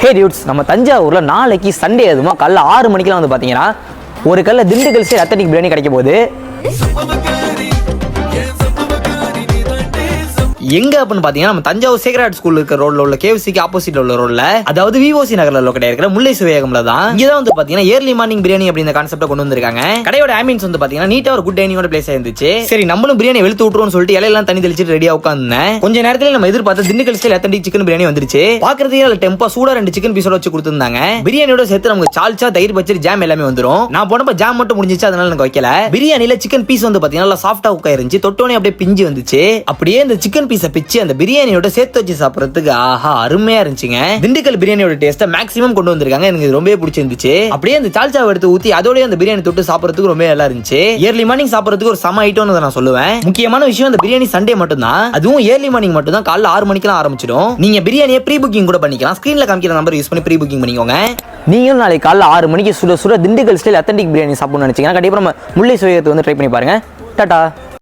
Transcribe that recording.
ஹே dudes, நம்ம தஞ்சாவூரில் நாளைக்கு சண்டே அதுமா காலைல 6 மணிக்கெலாம் வந்து பார்த்தீங்கன்னா ஒரு கல்ல திண்டுக்கல் ஸ்டைல் அத்தன்டிக் பிரியாணி கிடைக்க போகுது. எங்க அப்படின்னு பாத்தீங்கன்னா நம்ம தஞ்சாவூர் சேக்ரட் ஸ்கூல் இருக்க ரோட்ல உள்ள கேவிசிக்கு ஆப்போசிட்ல உள்ள ரோட்ல, அதாவது விஓசி நகர்ல லொக்கேட் இருக்கிற முல்லை சுவையகம்ல தான். இங்கதான் வந்து பாத்தீங்கன்னா ஏர்லி மார்னிங் பிரியாணி அப்படிங்கிற கான்செப்ட கொண்டு வந்திருக்காங்க. கடையோட ஆம்பியன்ஸ் வந்து பாத்தீங்கன்னா நீட்டா ஒரு குட் டைனிங்கோட பிளேஸ் இருந்துச்சு. சரி நம்மளும் பிரியாணி வெளுத்து விட்டுருவோம்னு சொல்லிட்டு இலையெல்லாம் தண்ணி தெளிச்சிட்டு ரெடியா உட்கார்ந்தேன். கொஞ்ச நேரத்துல நம்ம எதிர்பார்த்த Dindigul style authentic chicken biryani வந்துருச்சு. பாக்குறதுக்கு நல்ல டெம்பா சூடா 2 சிக்கன் பீஸோட வச்சு கொடுத்திருந்தாங்க. பிரியாணியோட சேர்த்து நமக்கு சால்சா, தயிர் பச்சடி, ஜாம் எல்லாமே வந்துரும். நான் போனப்ப ஜாம் மட்டும் முடிஞ்சிச்சு, அதனால எனக்கு வைக்கல. பிரியாணில சிக்கன் பீஸ் வந்து பாத்தீங்கன்னா நல்லா சாஃப்டா குக் ஆயிருந்துச்சு. தொட்டோனே அப்படியே பிஞ்சு வந்துச்சு. அப்படியே இந்த சிக்கன் பீஸை பிச்சு அந்த பிரியாணியோட சேர்த்து வச்சு சாப்பிடுறதுக்கு ஆஹா அருமையா இருந்துச்சுங்க. திண்டுக்கல் பிரியாணியோட டேஸ்ட்டை மேக்ஸிமம் கொண்டு வந்திருக்காங்க. எனக்கு ரொம்பவே பிடிச்சிருந்துச்சு. அப்படியே அந்த சால்சாவை எடுத்து ஊத்தி அதோடய அந்த பிரியாணி தொட்டு சாப்பிடுறதுக்கு ரொம்ப நல்லா இருந்துச்சு. ஏர்லி மார்னிங் சாப்பிடுறதுக்கு ஒரு சம ஐட்டம்னு நான் சொல்லுவேன். முக்கியமான விஷயம் அந்த பிரியாணி சண்டே மட்டும் தான். அதுவும் ஏர்லி மார்னிங் மட்டும் தான். காலைல 6 மணிக்கெல்லாம் ஆரம்பிச்சிடும். நீங்க பிரியாணியை ப்ரீ புக்கிங் கூட பண்ணிக்கலாம். ஸ்கிரீன்ல காமிக்கிற நம்பர் யூஸ் பண்ணி ப்ரீ புக்கிங் பண்ணிக்கோங்க. நீங்களும் நாளைக்கு காலைல 6 மணிக்கு சுட சுட திண்டுக்கல் ஸ்டைல் அத்தன்டிக் பிரியாணி சாப்பிடணும்னு நினைச்சீங்கன்னா கண்டிப்பா நம்ம முல்லை சுவையகத்தை வந்து ட்ரை பண்ணி பாருங்க. டாடா.